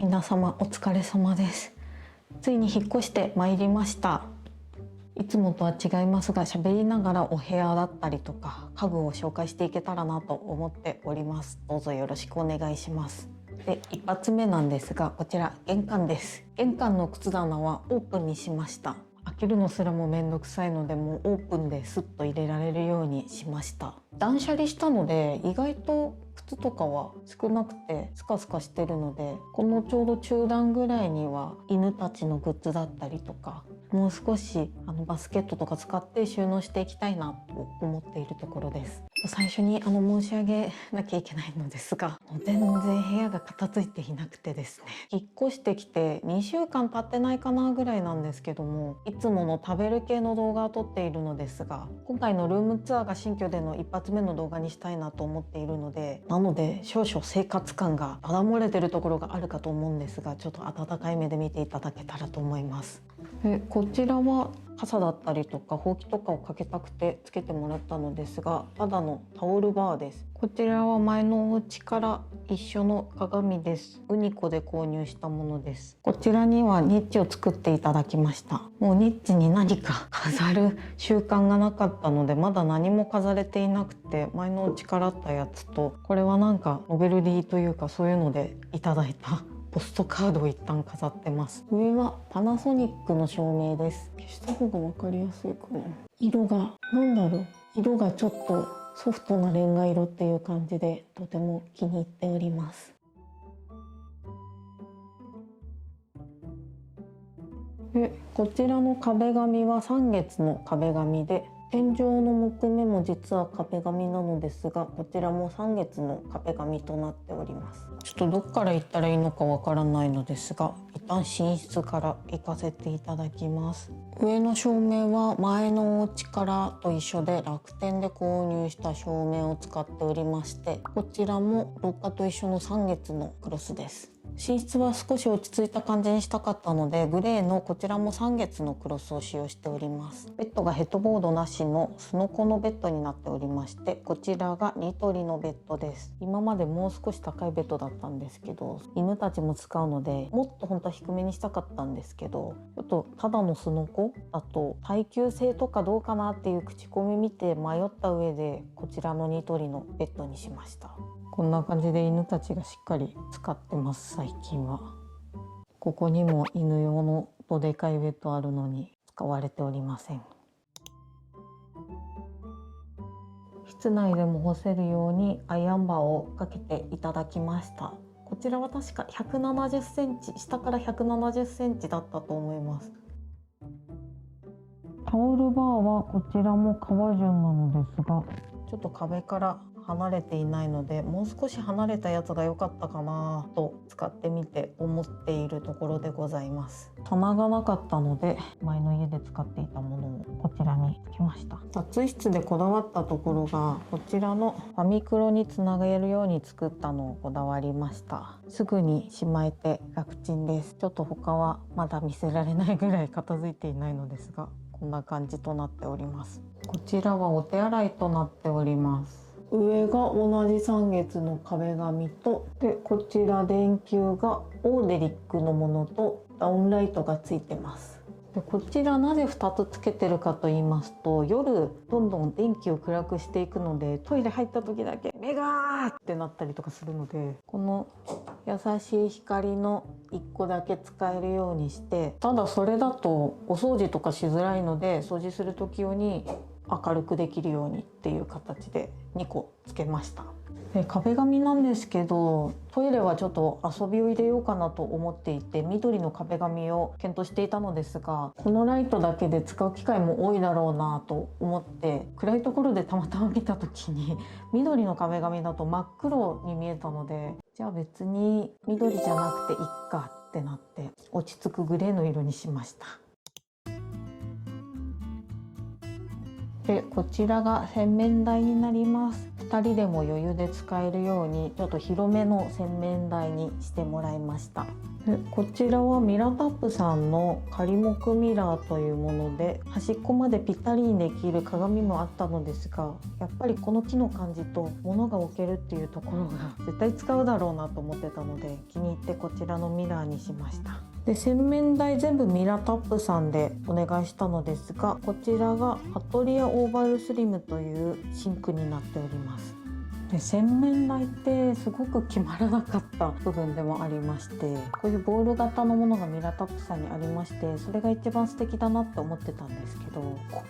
皆様お疲れ様です。ついに引っ越してまいりました。いつもとは違いますが、喋りながらお部屋だったりとか家具を紹介していけたらなと思っております。どうぞよろしくお願いします。で、一発目なんですが、こちら玄関です。玄関の靴棚はオープンにしました。開けるのすらもめんどくさいので、もうオープンでスッと入れられるようにしました。断捨離したので意外と靴とかは少なくてスカスカしてるので、このちょうど中段ぐらいには犬たちのグッズだったりとか、もう少しバスケットとか使って収納していきたいなと思っているところです。最初に申し上げなきゃいけないのですが、全然部屋が片付いていなくてですね、引っ越してきて2週間経ってないかなぐらいなんですけども、いつもの食べる系の動画を撮っているのですが、今回のルームツアーが新居での一発目の動画にしたいなと思っているので、なので少々生活感がだだ漏れてるところがあるかと思うんですが、ちょっと温かい目で見ていただけたらと思います。こちらは傘だったりとかほうきとかをかけたくてつけてもらったのですが、ただのタオルバーです。こちらは前のお家から一緒の鏡です。ウニコで購入したものです。こちらにはニッチを作っていただきました。もうニッチに何か飾る習慣がなかったので、まだ何も飾れていなくて、前のお家からあったやつと、これはなんかノベルティというかそういうのでいただいたポストカードを一旦飾ってます。上はパナソニックの照明です。消した方が分かりやすいかな。色がなんだろう、色がちょっとソフトなレンガ色っていう感じで、とても気に入っております。で、こちらの壁紙は三月の壁紙で、天井の木目も実は壁紙なのですが、こちらも三月の壁紙となっております。ちょっとどっから行ったらいいのかわからないのですが、一旦寝室から行かせていただきます。上の照明は前のお家からと一緒で楽天で購入した照明を使っておりまして、こちらも廊下と一緒の三月のクロスです。寝室は少し落ち着いた感じにしたかったので、グレーのこちらも三月のクロスを使用しております。ベッドがヘッドボードなしのスノコのベッドになっておりまして、こちらがニトリのベッドです。今までもう少し高いベッドだったんですけど、犬たちも使うのでもっと本当は低めにしたかったんですけど、ちょっとただのスノコだと耐久性とかどうかなっていう口コミ見て迷った上で、こちらのニトリのベッドにしました。こんな感じで犬たちがしっかり使ってます。最近はここにも犬用のどでかいベッドあるのに使われておりません。室内でも干せるようにアイアンバーをかけていただきました。こちらは確か170センチ、下から170センチだったと思います。タオルバーはこちらも革順なのですが、ちょっと壁から離れていないので、もう少し離れたやつが良かったかなと使ってみて思っているところでございます。棚がなかったので、前の家で使っていたものをこちらにしました。脱衣室でこだわったところが、こちらのファミクロにつなげるように作ったのをこだわりました。すぐにしまえて楽ちんです。ちょっと他はまだ見せられないぐらい片付いていないのですが、こんな感じとなっております。こちらはお手洗いとなっております。上が同じ三月の壁紙と、でこちら電球がオーデリックのものとダウンライトがついてます。でこちらなぜ2つつけてるかと言いますと、夜どんどん電気を暗くしていくので、トイレ入った時だけ目がーってなったりとかするので、この優しい光の1個だけ使えるようにして、ただそれだとお掃除とかしづらいので、掃除する時用に明るくできるようにっていう形で2個つけました。で壁紙なんですけど、トイレはちょっと遊びを入れようかなと思っていて、緑の壁紙を検討していたのですが、このライトだけで使う機会も多いだろうなと思って、暗いところでたまたま見た時に緑の壁紙だと真っ黒に見えたので、じゃあ別に緑じゃなくていっかってなって、落ち着くグレーの色にしました。でこちらが洗面台になります。2人でも余裕で使えるようにちょっと広めの洗面台にしてもらいました。でこちらはミラタップさんの仮木ミラーというもので、端っこまでぴったりにできる鏡もあったのですが、やっぱりこの木の感じと物が置けるっていうところが絶対使うだろうなと思ってたので、気に入ってこちらのミラーにしました。で洗面台全部ミラタップさんでお願いしたのですが、こちらがハトリアオーバルスリムというシンクになっております。で洗面台ってすごく決まらなかった部分でもありまして、こういうボール型のものがミラタップさんにありまして、それが一番素敵だなって思ってたんですけど、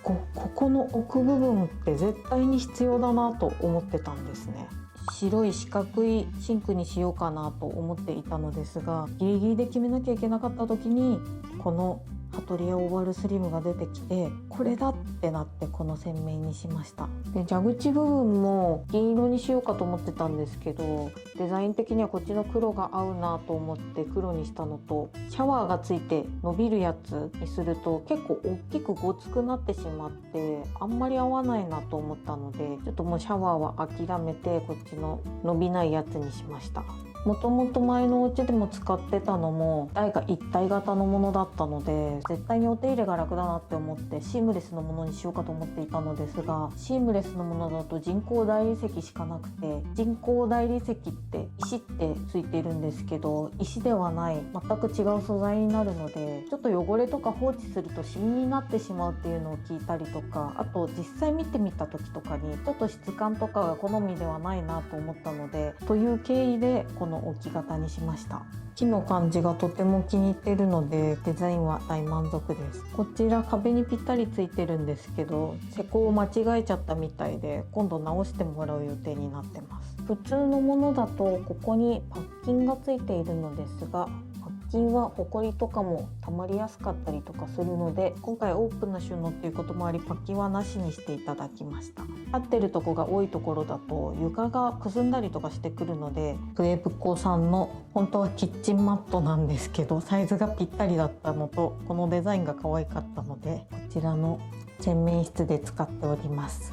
ここの置く部分って絶対に必要だなと思ってたんですね。白い四角いシンクにしようかなと思っていたのですが、ギリギリで決めなきゃいけなかった時にこのハトリアオーバルスリムが出てきて、これだってなってこの洗面にしました。で蛇口部分も銀色にしようかと思ってたんですけど、デザイン的にはこっちの黒が合うなと思って黒にしたのと、シャワーがついて伸びるやつにすると結構大きくごつくなってしまってあんまり合わないなと思ったので、ちょっともうシャワーは諦めてこっちの伸びないやつにしました。もともと前のお家でも使ってたのも台が一体型のものだったので、絶対にお手入れが楽だなって思ってシームレスのものにしようかと思っていたのですが、シームレスのものだと人工大理石しかなくて、人工大理石って石ってついているんですけど、石ではない全く違う素材になるので、ちょっと汚れとか放置するとシミになってしまうっていうのを聞いたりとか、あと実際見てみた時とかにちょっと質感とかが好みではないなと思ったので、という経緯でこの置き型にしました。木の感じがとても気に入っているのでデザインは大満足です。こちら壁にぴったりついてるんですけど、施工を間違えちゃったみたいで今度直してもらう予定になってます。普通のものだとここにパッキンがついているのですが、パッキンはホコリとかも溜まりやすかったりとかするので、今回オープンな収納っていうこともありパッキンはなしにしていただきました。立ってるとこが多いところだと床がくすんだりとかしてくるので、グレープコさんの本当はキッチンマットなんですけどサイズがぴったりだったのと、このデザインが可愛かったのでこちらの洗面室で使っております。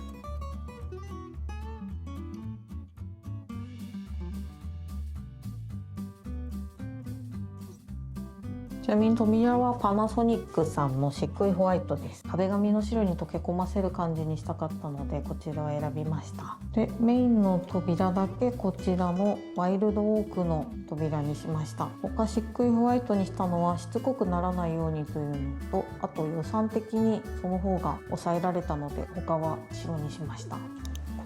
ちなみに扉はパナソニックさんの漆喰ホワイトです。壁紙の白に溶け込ませる感じにしたかったのでこちらを選びました。でメインの扉だけこちらのワイルドオークの扉にしました。他漆喰ホワイトにしたのはしつこくならないようにというのと、あと予算的にその方が抑えられたので他は白にしました。こ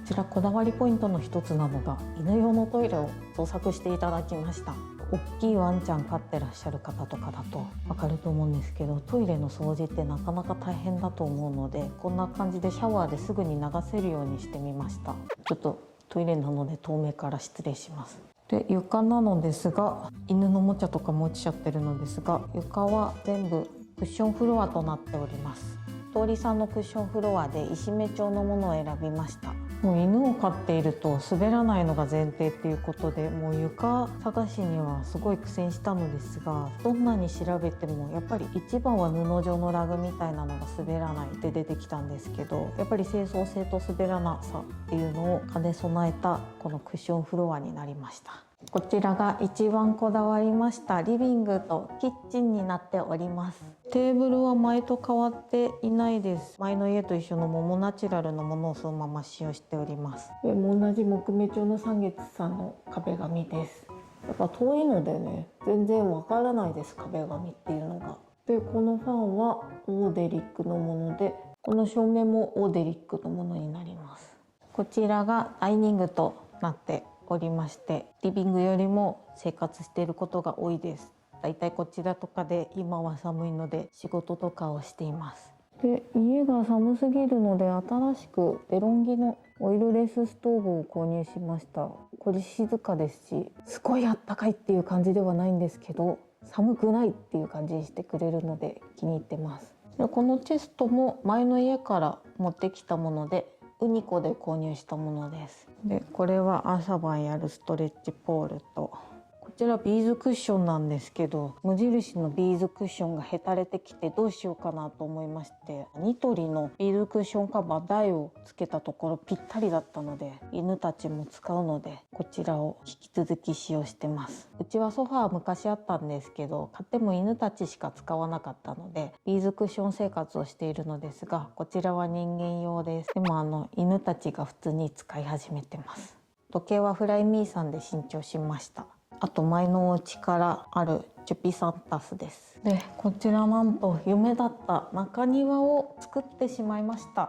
ちらこだわりポイントの一つなのが犬用のトイレを造作していただきました。大きいワンちゃん飼ってらっしゃる方とかだとわかると思うんですけど、トイレの掃除ってなかなか大変だと思うので、こんな感じでシャワーですぐに流せるようにしてみました。ちょっとトイレなので遠目から失礼します。で床なのですが、犬のおもちゃとかも落ちちゃってるのですが、床は全部クッションフロアとなっております。通りさんのクッションフロアで石目調のものを選びました。もう犬を飼っていると滑らないのが前提っていうことで、もう床探しにはすごい苦戦したのですが、どんなに調べてもやっぱり一番は布状のラグみたいなのが滑らないって出てきたんですけど、やっぱり清掃性と滑らなさっていうのを兼ね備えたこのクッションフロアになりました。こちらが一番こだわりましたリビングとキッチンになっております。テーブルは前と変わっていないです。前の家と一緒のモモナチュラルのものをそのまま使用しております。上も同じ木目調の三月さんの壁紙です。やっぱ遠いのでね、全然わからないです、壁紙っていうのが。でこのファンはオーデリックのもので、この照明もオーデリックのものになります。こちらがダイニングとなっておりまして、リビングよりも生活していることが多いです。だいたいこちらとかで今は寒いので仕事とかをしています。で家が寒すぎるので新しくデロンギのオイルレスストーブを購入しました。これ静かですし、すごいあったかいっていう感じではないんですけど、寒くないっていう感じにしてくれるので気に入ってます。でこのチェストも前の家から持ってきたもので、ウニコで購入したものです。でこれは朝晩やるストレッチポールと、こちらビーズクッションなんですけど、無印のビーズクッションがへたれてきてどうしようかなと思いまして、ニトリのビーズクッションカバー台をつけたところぴったりだったので、犬たちも使うのでこちらを引き続き使用してます。うちはソファー昔あったんですけど、買っても犬たちしか使わなかったのでビーズクッション生活をしているのですが、こちらは人間用です。でも犬たちが普通に使い始めてます。時計はフライミーさんで新調しました。あと前のお家からあるチュピサンタスです。でこちらなんと夢だった中庭を作ってしまいました。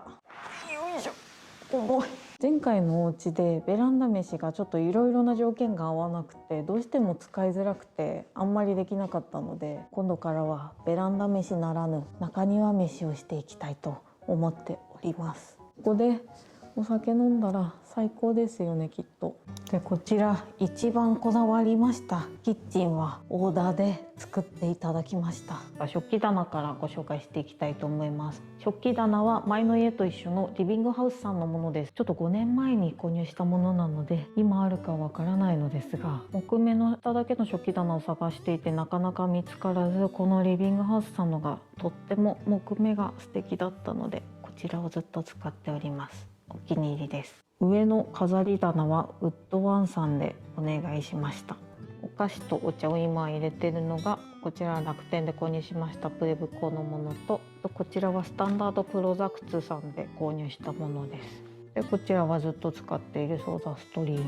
よいしょ。重い。前回のお家でベランダ飯がちょっといろいろな条件が合わなくて、どうしても使いづらくてあんまりできなかったので、今度からはベランダ飯ならぬ中庭飯をしていきたいと思っております。ここでお酒飲んだら最高ですよね、きっと。でこちら一番こだわりましたキッチンはオーダーで作っていただきました。食器棚からご紹介していきたいと思います。食器棚は前の家と一緒のリビングハウスさんのものです。ちょっと5年前に購入したものなので今あるかわからないのですが、木目の下だけの食器棚を探していてなかなか見つからず、このリビングハウスさんのがとっても木目が素敵だったので、こちらをずっと使っております。お気に入りです。上の飾り棚はウッドワンさんでお願いしました。お菓子とお茶を今入れてるのが、こちら楽天で購入しましたプレブコのものと、こちらはスタンダードプロダクツさんで購入したものです。でこちらはずっと使っているソーダストリーム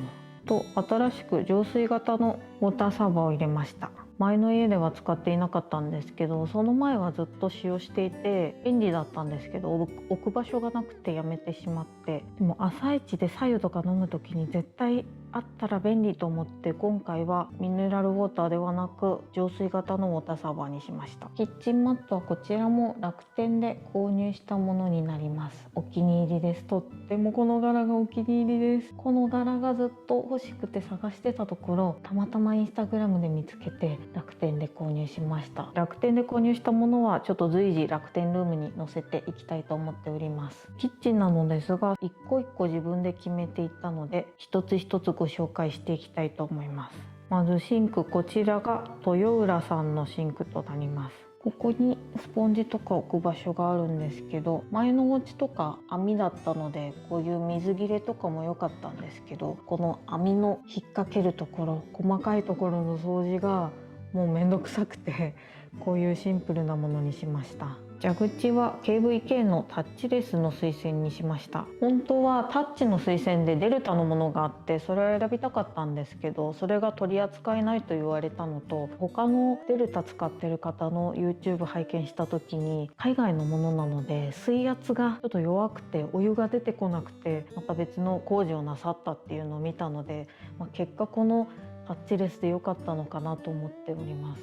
と、新しく浄水型のウォーターサーバーを入れました。前の家では使っていなかったんですけど、その前はずっと使用していて便利だったんですけど、置く場所がなくてやめてしまって、でも朝一で白湯とか飲む時に絶対あったら便利と思って、今回はミネラルウォーターではなく浄水型のウォーターサーバーにしました。キッチンマットはこちらも楽天で購入したものになります。お気に入りです。とってもこの柄がお気に入りです。この柄がずっと欲しくて探してたところ、たまたまインスタグラムで見つけて楽天で購入しました。楽天で購入したものはちょっと随時楽天ルームに載せていきたいと思っております。キッチンなのですが一個一個自分で決めていったので、一つ一つご紹介していきたいと思います。まずシンク、こちらが豊浦さんのシンクとなります。ここにスポンジとか置く場所があるんですけど、前のお家とか網だったのでこういう水切れとかも良かったんですけど、この網の引っ掛けるところ、細かいところの掃除がもうめんどくさくて、こういうシンプルなものにしました。蛇口は KVK のタッチレスの水栓にしました。本当はタッチの水栓でデルタのものがあって、それを選びたかったんですけど、それが取り扱えないと言われたのと、他のデルタ使ってる方の YouTube 拝見した時に海外のものなので水圧がちょっと弱くてお湯が出てこなくて、また別の工事をなさったっていうのを見たので、結果このタッチレスで良かったのかなと思っております。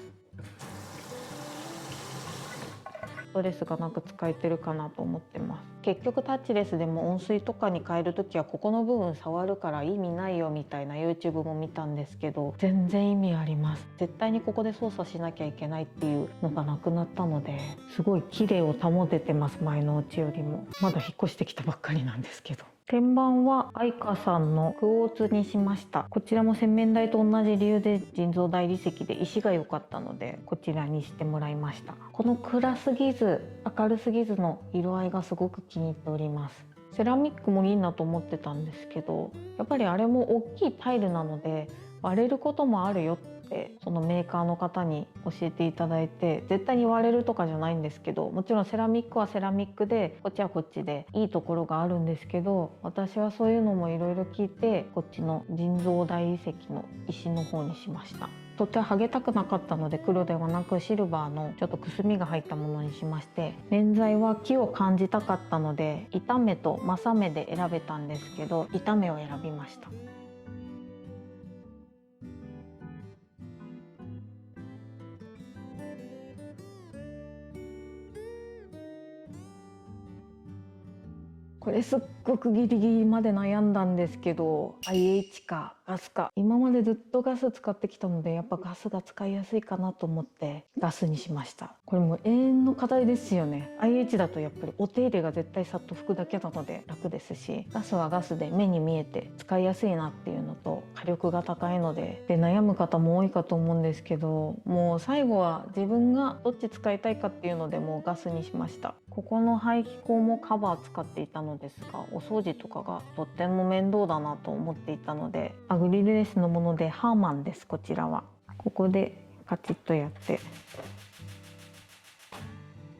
ストレスがなく使えてるかなと思ってます。結局タッチレスでも温水とかに変える時はここの部分触るから意味ないよみたいな YouTube も見たんですけど、全然意味あります。絶対にここで操作しなきゃいけないっていうのがなくなったので、すごい綺麗を保ててます。前の家よりも。まだ引っ越してきたばっかりなんですけど。天板は愛花さんのクォーツにしました。こちらも洗面台と同じ理由で人造大理石で石が良かったのでこちらにしてもらいました。この暗すぎず明るすぎずの色合いがすごく気に入っております。セラミックもいいなと思ってたんですけど、やっぱりあれも大きいタイルなので割れることもあるよってそのメーカーの方に教えていただいて、絶対に割れるとかじゃないんですけど、もちろんセラミックはセラミックでこっちはこっちでいいところがあるんですけど、私はそういうのもいろいろ聞いてこっちの人造大理石の石の方にしました。とっても剥げたくなかったので黒ではなくシルバーのちょっとくすみが入ったものにしまして、面材は木を感じたかったので板目と正目で選べたんですけど、板目を選びました。これすっごくギリギリまで悩んだんですけど、 IH かガスか。今までずっとガス使ってきたので、やっぱガスが使いやすいかなと思ってガスにしました。これも永遠の課題ですよね。 IH だとやっぱりお手入れが絶対さっと拭くだけなので楽ですし、ガスはガスで目に見えて使いやすいなっていうのと火力が高いので、悩む方も多いかと思うんですけど、もう最後は自分がどっち使いたいかっていうのでもうガスにしました。ここの排気口もカバー使っていたのですが、お掃除とかがとっても面倒だなと思っていたので、グリルレスのものでハーマンです。こちらはここでカチッとやって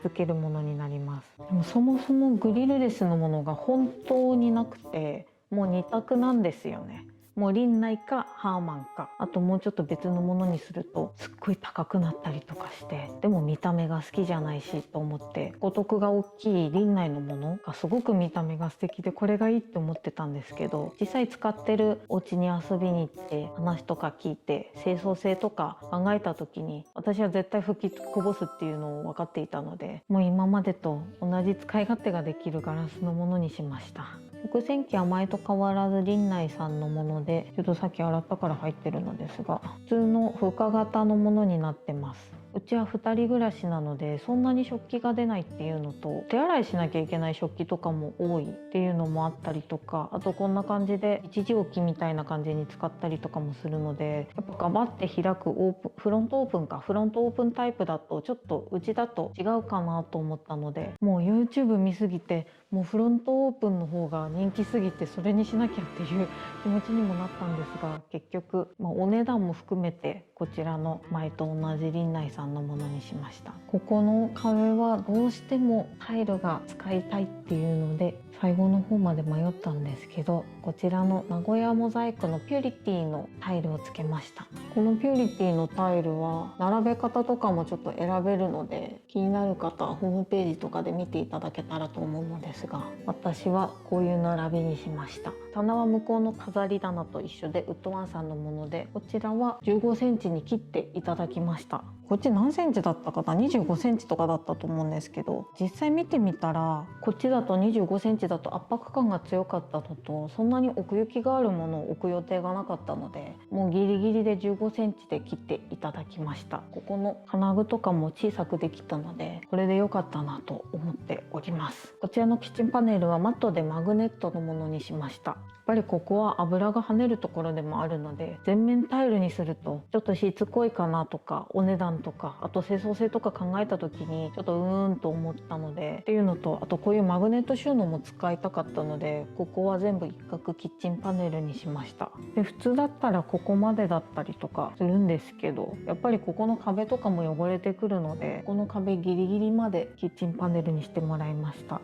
つけるものになります。でもそもそもグリルレスのものが本当になくて、もう2択なんですよね。もうリンナイかハーマンか、あともうちょっと別のものにするとすっごい高くなったりとかして、でも見た目が好きじゃないしと思って、五徳が大きいリンナイのものがすごく見た目が素敵で、これがいいって思ってたんですけど、実際使ってるお家に遊びに行って話とか聞いて清掃性とか考えた時に、私は絶対吹きこぼすっていうのを分かっていたので、もう今までと同じ使い勝手ができるガラスのものにしました。食洗機は前と変わらずリンナイさんのもので、ちょっとさっき洗ったから入ってるのですが、普通の深型のものになってます。うちは2人暮らしなので、そんなに食器が出ないっていうのと、手洗いしなきゃいけない食器とかも多いっていうのもあったりとか、あとこんな感じで一時置きみたいな感じに使ったりとかもするので、やっぱガバって開くフロントオープンタイプだとちょっとうちだと違うかなと思ったので、もう YouTube 見すぎて、もうフロントオープンの方が人気すぎてそれにしなきゃっていう気持ちにもなったんですが、結局、お値段も含めてこちらの前と同じリンナイさんのものにしました。ここの壁はどうしてもタイルが使いたいっていうので最後の方まで迷ったんですけど、こちらの名古屋モザイクのピュリティのタイルをつけました。このピュリティのタイルは並べ方とかもちょっと選べるので、気になる方はホームページとかで見ていただけたらと思うのですが、私はこういう並びにしました。棚は向こうの飾り棚と一緒でウッドワンさんのもので、こちらは15センチに切っていただきました。こっち何センチだったかな、25センチとかだったと思うんですけど、実際見てみたらこっちだと25センチだと圧迫感が強かったのと、そんなに奥行きがあるものを置く予定がなかったので、もうギリギリで15センチで切っていただきました。ここの金具とかも小さくできたので、これで良かったなと思っております。こちらのキッチンパネルはマットでマグネットのものにしました。やっぱりここは油が跳ねるところでもあるので、全面タイルにするとちょっとしつこいかなとか、お値段とか、あと清掃性とか考えた時にちょっとと思ったのでっていうのと、あとこういうマグネット収納も使いたかったので、ここは全部一角キッチンパネルにしました。で、普通だったらここまでだったりとかするんですけど、やっぱりここの壁とかも汚れてくるので、この壁ギリギリまでキッチンパネルにしてもらいました。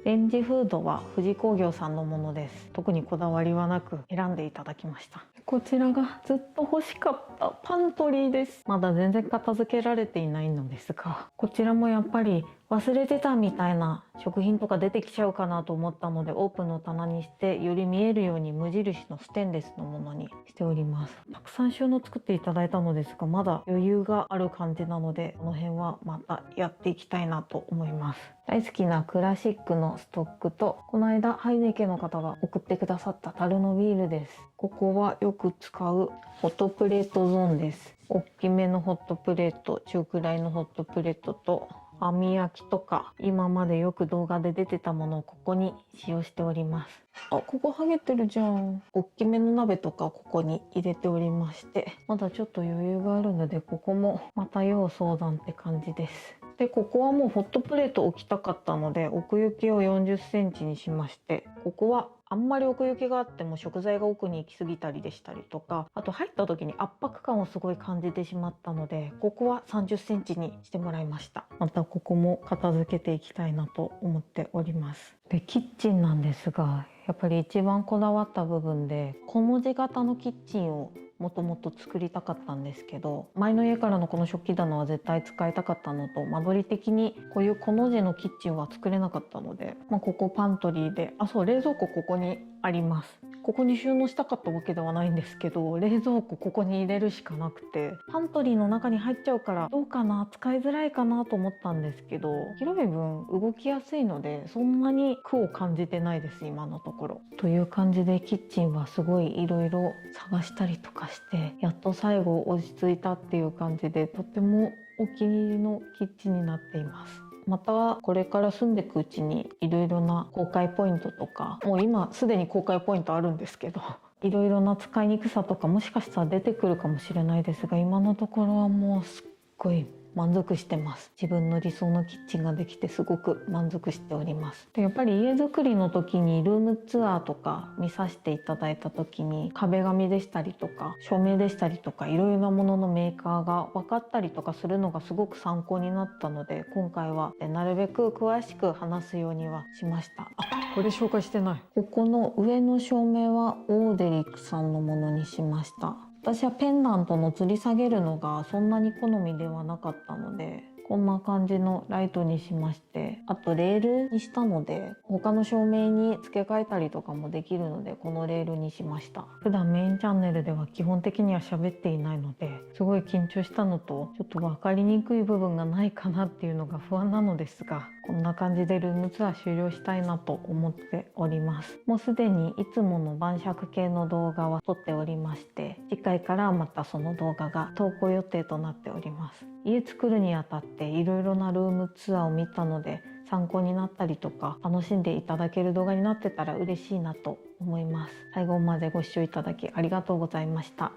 レンジフードは富士工業さんのものです。特にこだわりはなく選んでいただきました。こちらがずっと欲しかったパントリーです。まだ全然片付けられていないのですが、こちらもやっぱり忘れてたみたいな食品とか出てきちゃうかなと思ったので、オープンの棚にしてより見えるように無印のステンレスのものにしております。たくさん収納作っていただいたのですが、まだ余裕がある感じなので、この辺はまたやっていきたいなと思います。大好きなクラシックのストックと、この間ハイネケの方が送ってくださった樽のビールです。ここはよく使うホットプレートゾーンです。大きめのホットプレート、中くらいのホットプレートと網焼きとか、今までよく動画で出てたものをここに使用しております。あ、ここ剥げてるじゃん。大きめの鍋とかここに入れておりまして、まだちょっと余裕があるので、ここもまた要相談って感じです。で、ここはもうホットプレート置きたかったので、奥行きを40センチにしまして、ここはあんまり奥行きがあっても食材が奥に行き過ぎたりでしたりとか、あと入った時に圧迫感をすごい感じてしまったので、ここは30センチにしてもらいました。またここも片付けていきたいなと思っております。で、キッチンなんですが、やっぱり一番こだわった部分で、コの字型のキッチンをもともと作りたかったんですけど、前の家からのこの食器棚は絶対使いたかったのと、間取り的にこういうコの字のキッチンは作れなかったので、ここパントリーで、そう、冷蔵庫ここにあります。ここに収納したかったわけではないんですけど、冷蔵庫ここに入れるしかなくて、パントリーの中に入っちゃうからどうかな、使いづらいかなと思ったんですけど、広い分動きやすいのでそんなに苦を感じてないです今のところ。という感じでキッチンはすごいいろいろ探したりとかして、やっと最後落ち着いたっていう感じで、とってもお気に入りのキッチンになっています。またこれから住んでいくうちにいろいろな公開ポイントとか、もう今すでに公開ポイントあるんですけど、いろいろな使いにくさとかもしかしたら出てくるかもしれないですが、今のところはもうすっごい満足してます。自分の理想のキッチンができてすごく満足しております。でやっぱり家づくりの時にルームツアーとか見させていただいた時に、壁紙でしたりとか照明でしたりとかいろいろなもののメーカーが分かったりとかするのがすごく参考になったので、今回はなるべく詳しく話すようにはしました。これ紹介してない。ここの上の照明はオーデリックさんのものにしました。私はペンダントの吊り下げるのがそんなに好みではなかったので、こんな感じのライトにしまして、あとレールにしたので他の照明に付け替えたりとかもできるので、このレールにしました。普段メインチャンネルでは基本的には喋っていないので、すごい緊張したのと、ちょっと分かりにくい部分がないかなっていうのが不安なのですが、こんな感じでルームツアー終了したいなと思っております。もうすでにいつもの晩酌系の動画は撮っておりまして、次回からまたその動画が投稿予定となっております。家作るにあたっていろいろなルームツアーを見たので、参考になったりとか楽しんでいただける動画になってたら嬉しいなと思います。最後までご視聴いただきありがとうございました。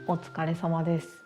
お疲れ様です。